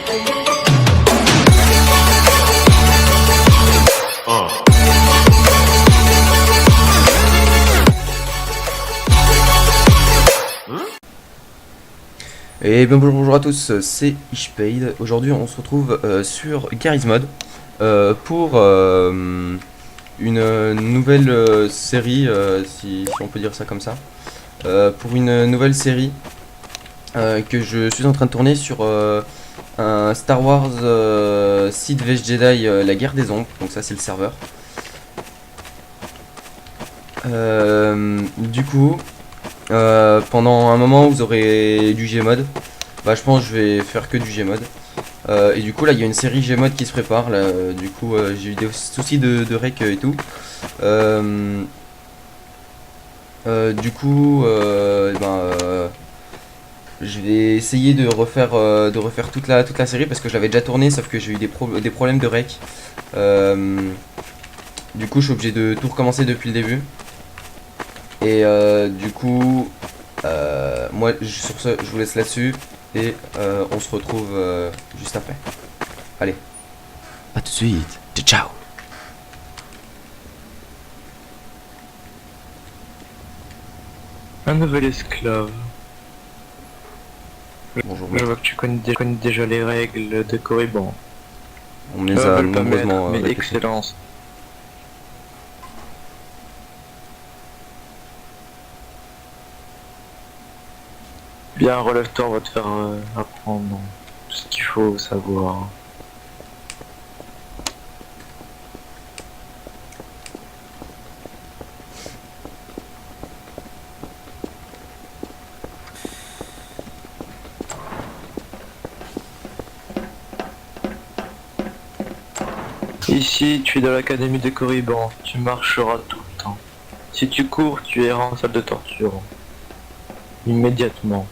Et bien bonjour à tous, c'est Ishpaid. Aujourd'hui on se retrouve sur Garry's Mod pour une nouvelle série, si on peut dire ça comme ça. Pour une nouvelle série que je suis en train de tourner sur un Star Wars Sith vs Jedi, la guerre des ombres. Donc ça c'est le serveur. Du coup, pendant un moment vous aurez du Gmod. Bah je pense que je vais faire que du Gmod. Et du coup là il y a une série Gmod qui se prépare là, du coup j'ai eu des soucis de rec et tout. Du coup je vais essayer de refaire toute la série parce que je l'avais déjà tournée sauf que j'ai eu des problèmes de rec. Du coup je suis obligé de tout recommencer depuis le début. Et du coup moi sur ce je vous laisse là-dessus et on se retrouve juste après. Allez, à tout de suite, ciao. Un nouvel esclave. Bonjour. Je vois que tu connais déjà les règles de Corriban. On me les a nombreusement mais répétées. excellence. Bien, relève-toi, on va te faire apprendre tout ce qu'il faut savoir. Ici, tu es dans l'académie de Corriban, tu marcheras tout le temps. Si tu cours, tu iras en salle de torture. Immédiatement.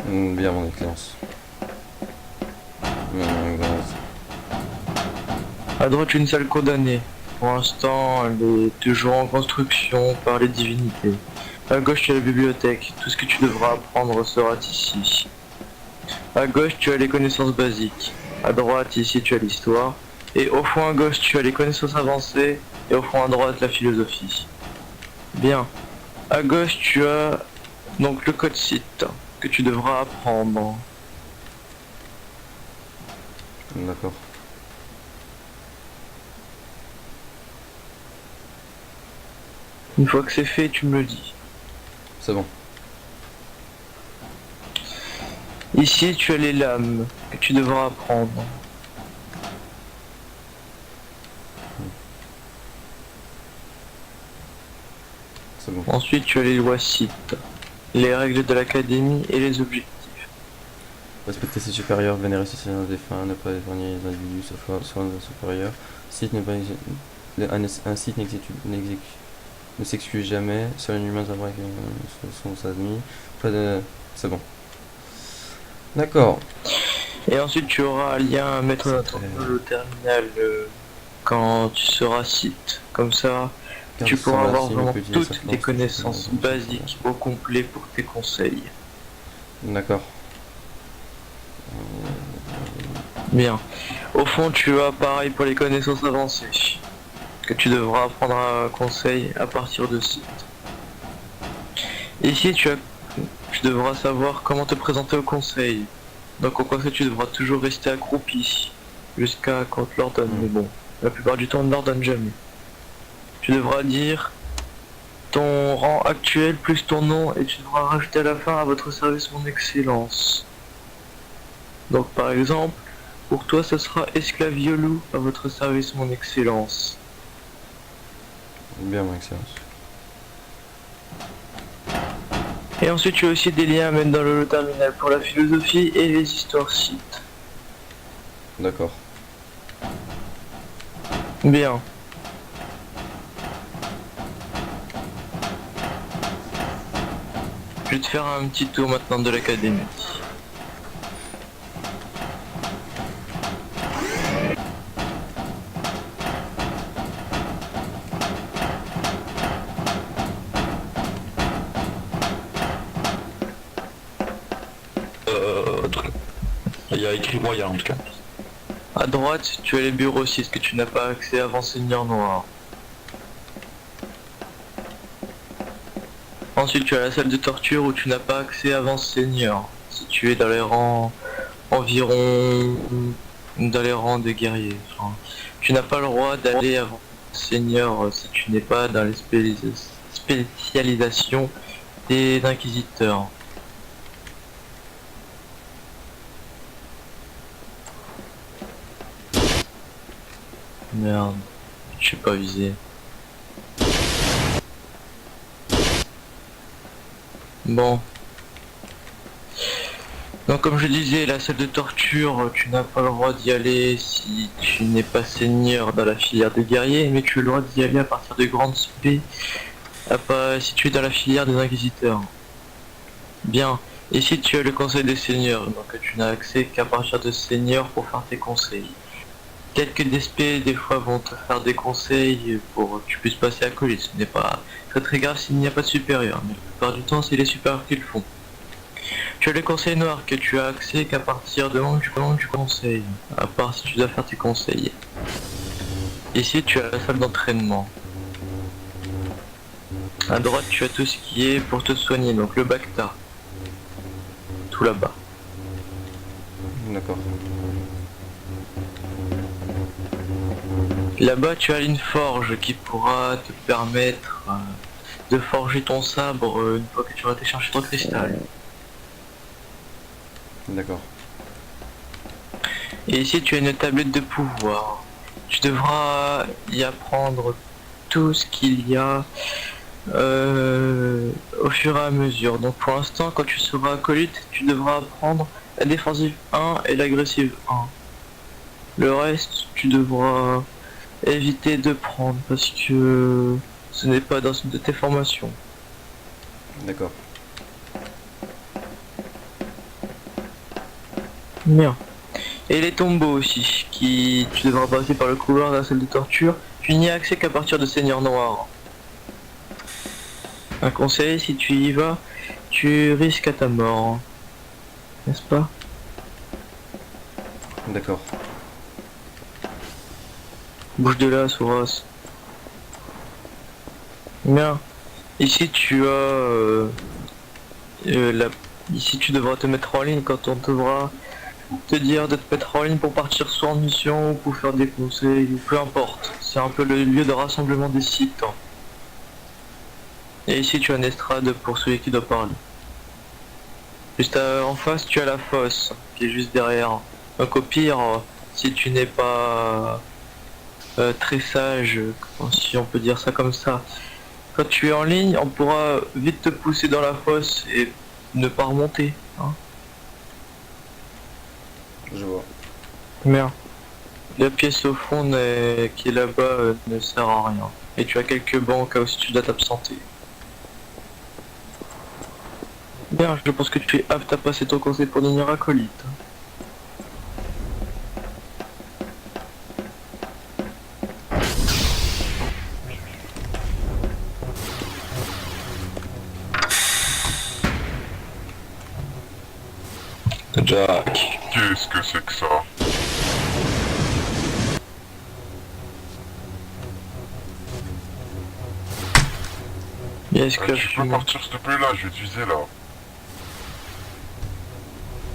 Bien mon excellence. Bien, mon excellence. À droite, une salle condamnée. Pour l'instant, elle est toujours en construction par les divinités. À gauche, tu as la bibliothèque. Tout ce que tu devras apprendre sera ici. À gauche, tu as les connaissances basiques. À droite, ici, tu as l'histoire. Et au fond à gauche, tu as les connaissances avancées. Et au fond à droite, la philosophie. Bien. À gauche, tu as donc le code Sith que tu devras apprendre. D'accord. Une fois que c'est fait, tu me le dis. C'est bon. Ici, tu as les lames que tu devras apprendre. C'est bon. Ensuite, tu as les lois Sith, les règles de l'académie et les objectifs. Respecter ses supérieurs, vénérer ses seigneurs défunts, ne pas épargner les individus sauf soin de supérieurs. Sith n'est pas un Sith ne s'excuse jamais. Seul un humain saura que son ennemis. Pas de. C'est bon. D'accord. Et ensuite, tu auras un lien à mettre dans le terminal quand tu seras Sith. Comme ça, tu pourras avoir vraiment toutes les connaissances basiques au complet pour tes conseils. D'accord. Bien. Au fond, tu as pareil pour les connaissances avancées, que tu devras apprendre un conseil à partir de Sith. Ici, tu devras savoir comment te présenter au conseil. Donc au conseil, tu devras toujours rester accroupi jusqu'à quand on te l'ordonne. Mais bon, la plupart du temps, on ne l'ordonne jamais. Tu devras dire ton rang actuel plus ton nom et tu devras rajouter à la fin à votre service mon excellence. Donc par exemple, pour toi, ce sera esclave Yolu à votre service mon excellence. Bien mon excellence. Et ensuite, tu as aussi des liens à mettre dans le terminal pour la philosophie et les histoires Sith. D'accord. Bien. Je vais te faire un petit tour maintenant de l'académie. Il y a écrit royal en tout cas. À droite, tu as les bureaux 6 que tu n'as pas accès avant Seigneur Noir. Ensuite, tu as la salle de torture où tu n'as pas accès avant Seigneur, située dans les rangs environ dans les rangs de guerriers. Enfin, tu n'as pas le droit d'aller avant Seigneur si tu n'es pas dans les spécialisations des inquisiteurs. Merde, je suis pas visé. Bon. Donc comme je disais, la salle de torture, tu n'as pas le droit d'y aller si tu n'es pas seigneur dans la filière des guerriers, mais tu as le droit d'y aller à partir de grandes spé, si tu es dans la filière des inquisiteurs. Bien. Ici tu as le conseil des seigneurs, donc tu n'as accès qu'à partir de seigneurs pour faire tes conseils. Quelques DSP des fois vont te faire des conseils pour que tu puisses passer à colis. Ce n'est pas très grave s'il n'y a pas de supérieur, mais la plupart du temps c'est les supérieurs qui le font. Tu as le conseil noir que tu as accès qu'à partir de moment du conseil, à part si tu dois faire tes conseils. Ici tu as la salle d'entraînement. À droite tu as tout ce qui est pour te soigner, donc le Bacta. Tout là-bas. D'accord. Là-bas tu as une forge qui pourra te permettre de forger ton sabre une fois que tu auras été chercher ton cristal. D'accord. Et ici tu as une tablette de pouvoir. Tu devras y apprendre tout ce qu'il y a au fur et à mesure. Donc pour l'instant quand tu seras acolyte, tu devras apprendre la défensive 1 et l'agressive 1. Le reste tu devras éviter de prendre parce que ce n'est pas dans une de tes formations. D'accord. Bien. Et les tombeaux aussi, qui tu devras passer par le couloir de la salle de torture. Tu n'y as accès qu'à partir de Seigneur Noir. Un conseil, si tu y vas, tu risques à ta mort. N'est-ce pas? D'accord. Bouge de là, Souras. Bien. Ici tu as ici tu devras te mettre en ligne quand on devra te dire de te mettre en ligne pour partir soit en mission ou pour faire des conseils ou peu importe. C'est un peu le lieu de rassemblement des sites. Et ici tu as une estrade pour celui qui doit parler. Juste en face tu as la fosse qui est juste derrière. Donc au pire, si tu n'es pas très sage, si on peut dire ça comme ça, quand tu es en ligne, on pourra vite te pousser dans la fosse et ne pas remonter. Hein. Je vois. Merde. La pièce au fond qui est là-bas ne sert à rien. Et tu as quelques bancs au cas où si tu dois t'absenter. Bien, je pense que tu es apte à passer ton conseil pour devenir acolyte. Jack. Qu'est-ce que c'est que ça? Est-ce que Tu peux partir s'il te plaît là, je vais te viser là.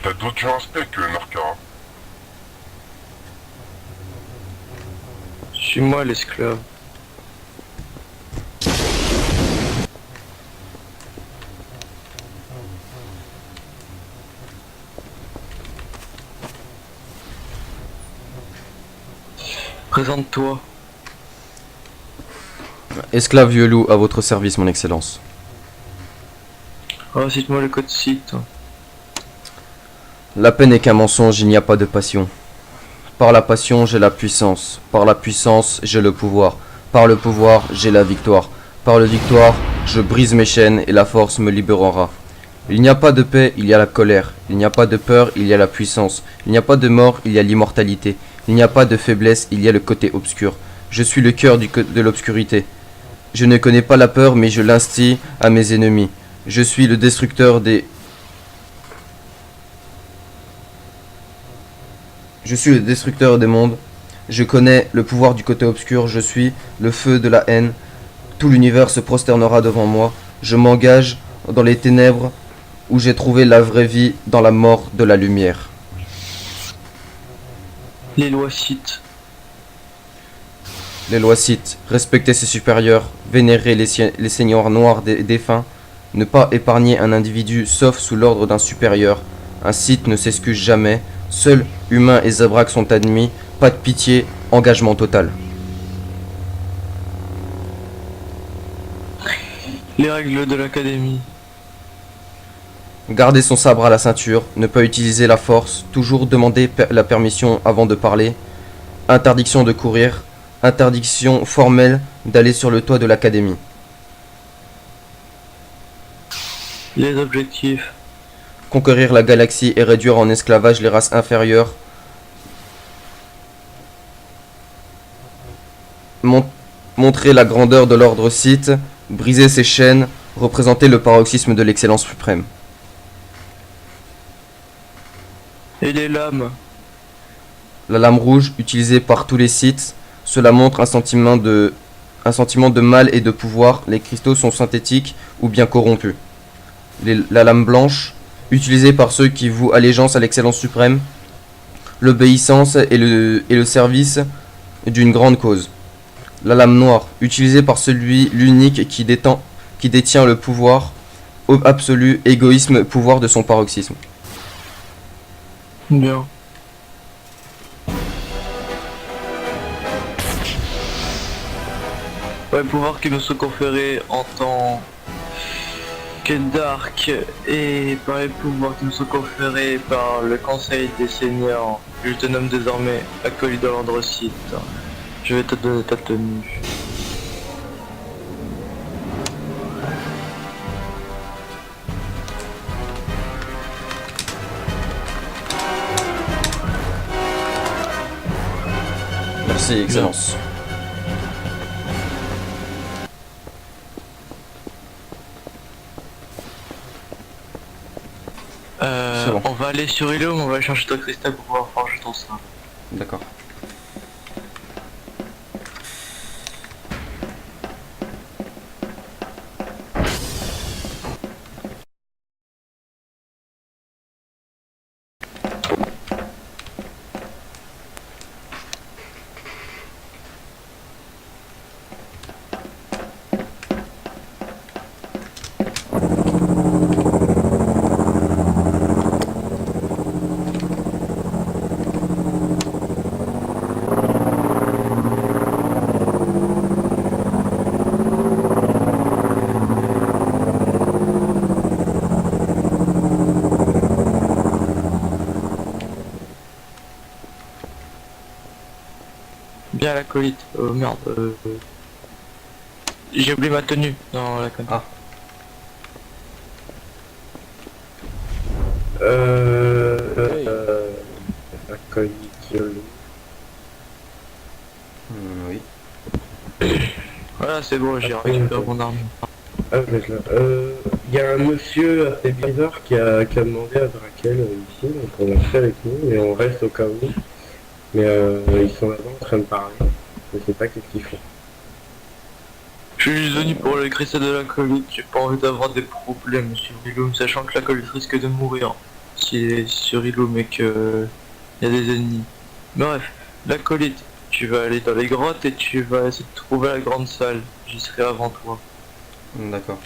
T'as d'autres aspects que Narca. Suis-moi l'esclave. Présente-toi. Esclave vieux loup, à votre service, mon excellence. Oh, cite-moi le code site. La paix n'est qu'un mensonge, il n'y a pas de passion. Par la passion, j'ai la puissance. Par la puissance, j'ai le pouvoir. Par le pouvoir, j'ai la victoire. Par la victoire, je brise mes chaînes et la force me libérera. Il n'y a pas de paix, il y a la colère. Il n'y a pas de peur, il y a la puissance. Il n'y a pas de mort, il y a l'immortalité. Il n'y a pas de faiblesse, il y a le côté obscur. Je suis le cœur de l'obscurité. Je ne connais pas la peur, mais je l'instille à mes ennemis. Je suis le destructeur des... Je suis le destructeur des mondes. Je connais le pouvoir du côté obscur. Je suis le feu de la haine. Tout l'univers se prosternera devant moi. Je m'engage dans les ténèbres où j'ai trouvé la vraie vie dans la mort de la lumière. Les lois Sith. Les lois Sith, respecter ses supérieurs, vénérer les seigneurs noirs des défunts, ne pas épargner un individu sauf sous l'ordre d'un supérieur. Un Sith ne s'excuse jamais. Seuls humains et Zabrak sont admis. Pas de pitié, engagement total. Les règles de l'académie. Garder son sabre à la ceinture, ne pas utiliser la force, toujours demander la permission avant de parler. Interdiction de courir, interdiction formelle d'aller sur le toit de l'académie. Les objectifs. Conquérir la galaxie et réduire en esclavage les races inférieures. Montrer la grandeur de l'ordre Sith, briser ses chaînes, représenter le paroxysme de l'excellence suprême. Et les lames. La lame rouge, utilisée par tous les Sith, cela montre un sentiment de mal et de pouvoir. Les cristaux sont synthétiques ou bien corrompus. La lame blanche, utilisée par ceux qui vouent allégeance à l'excellence suprême, l'obéissance et le service d'une grande cause. La lame noire, utilisée par l'unique qui détient le pouvoir absolu, égoïsme, pouvoir de son paroxysme. Bien. Ouais, pouvoir qui nous sont conférés en tant que Dark et par les pouvoirs qui nous sont conférés par le Conseil des Seigneurs. Je te nomme désormais acolyte de l'ordre Sith. Je vais te donner ta tenue. Merci, Excellence. C'est bon. On va aller sur Ilum, on va chercher ton cristal pour pouvoir forger ton sabre. D'accord. Bien l'acolyte. Oh merde. J'ai oublié ma tenue dans la conne. Ah. Acolyte Yolo. Oui. Voilà, c'est bon, j'ai récupéré mon arme. Ah, vous êtes là. Y a un monsieur assez bizarre qui a demandé à Drakel ici, donc on a fait avec nous, et on reste au cas où. Mais ils sont là-bas en train de parler. Je sais pas qu'est-ce qu'ils font. Je suis juste venu pour le cristal de l'acolyte, j'ai pas envie d'avoir des problèmes sur Ilum, sachant que l'acolyte risque de mourir s'il est sur Ilum et que y a des ennemis. Bref, l'acolyte, tu vas aller dans les grottes et tu vas essayer de trouver la grande salle, j'y serai avant toi. D'accord.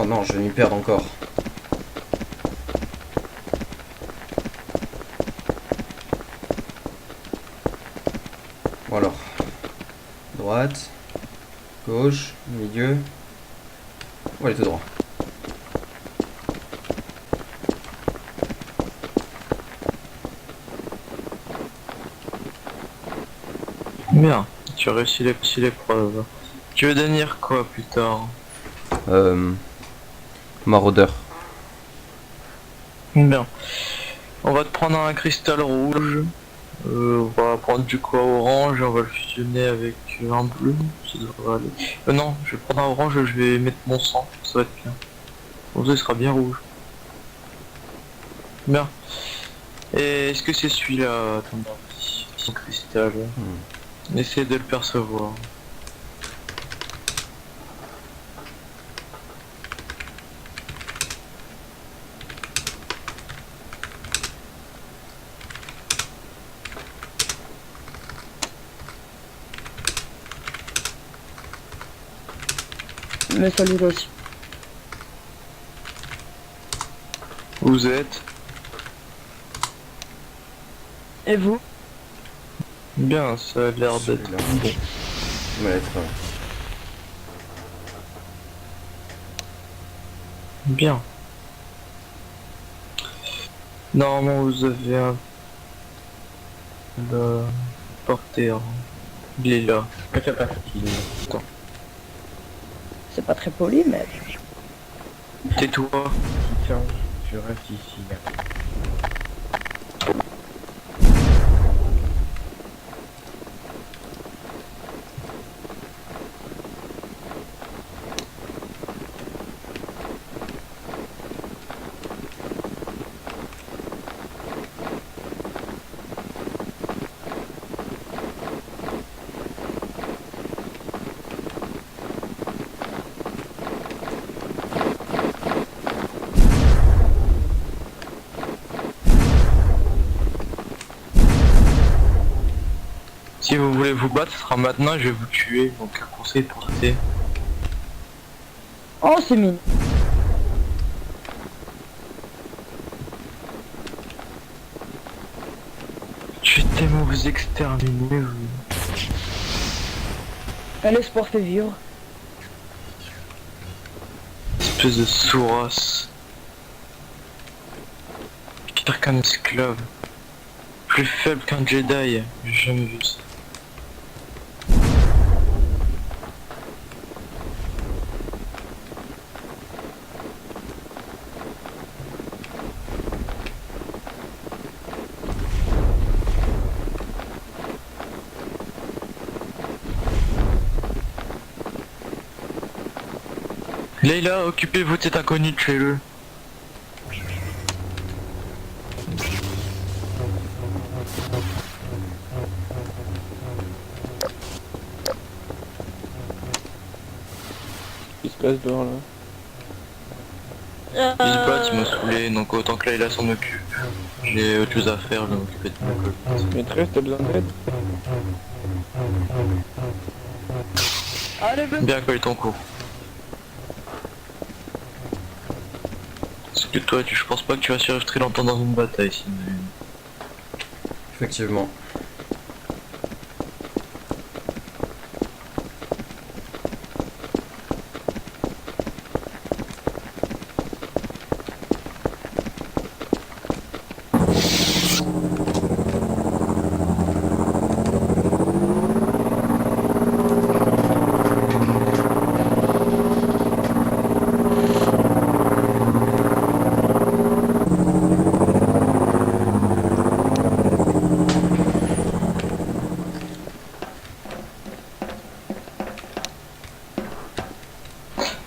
Oh non, je vais m'y perdre encore. Bon alors. Droite. Gauche. Milieu. On va aller tout droit. Bien, tu as réussi l'épreuve. Tu veux devenir quoi plus tard? Maraudeur. Bien. On va te prendre un cristal rouge. On va prendre du quoi orange et on va le fusionner avec un bleu. Ça devrait aller. Non, je vais prendre un orange et je vais mettre mon sang. Ça va être bien. Comme ça, il sera bien rouge. Bien. Et est-ce que c'est celui-là, ton avis, son cristal? Essaye de le percevoir. Mes salutations. Vous êtes Et vous? bien, ça a l'air d'être Celui-là. bon. Ça va être, Bien. Normalement, vous avez un le porteur. Il est là. Que se passe-t-il? C'est pas très poli, mais... Tais-toi. Tiens, je reste ici. Si vous voulez vous battre, ce sera maintenant et je vais vous tuer. Donc un conseil pour t'aider. Oh, c'est mignon. Je vais tellement vous exterminer. Un espoir fait vivre. Espèce de sourasse. Pire qu'un esclave. Plus faible qu'un Jedi. J'ai jamais vu ça. Leila, occupez-vous de cet inconnu, tuez-le. Qu'est-ce qui se passe dehors là? Il se bat, il m'a saoulé, donc autant que Leila s'en occupe. J'ai autre chose à faire, je vais m'occuper de mon col. Maîtresse, t'as besoin d'aide? Allez, ben... Bien coller ton coup. Parce que toi, je pense pas que tu vas survivre très longtemps dans une bataille, sinon. effectivement.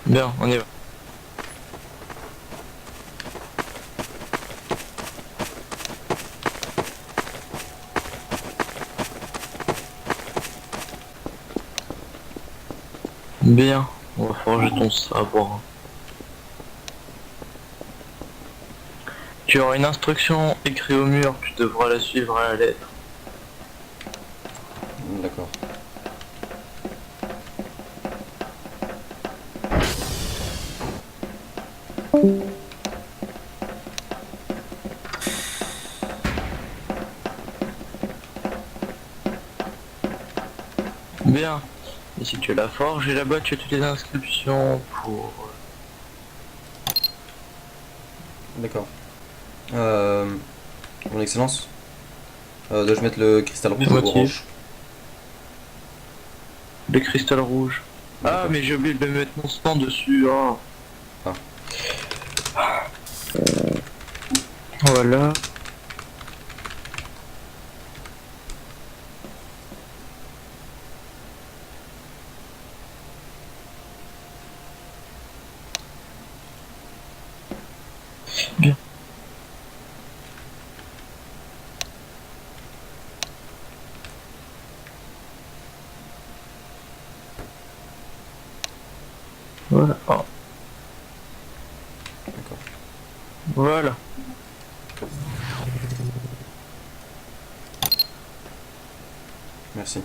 Bien, on y va. Bien, on va forger ton sabre. Tu auras une instruction écrite au mur, tu devras la suivre à la lettre. D'accord. Bien. Ici tu as la forge et là-bas tu as toutes les inscriptions pour... D'accord. Mon excellence, dois-je mettre le cristal Les rouge motifs. orange? Les cristals rouges. Ah, D'accord. mais j'ai oublié de mettre mon stand dessus. Oh. Ah. Voilà. Bien. Voilà. Oh. D'accord. Voilà. Merci.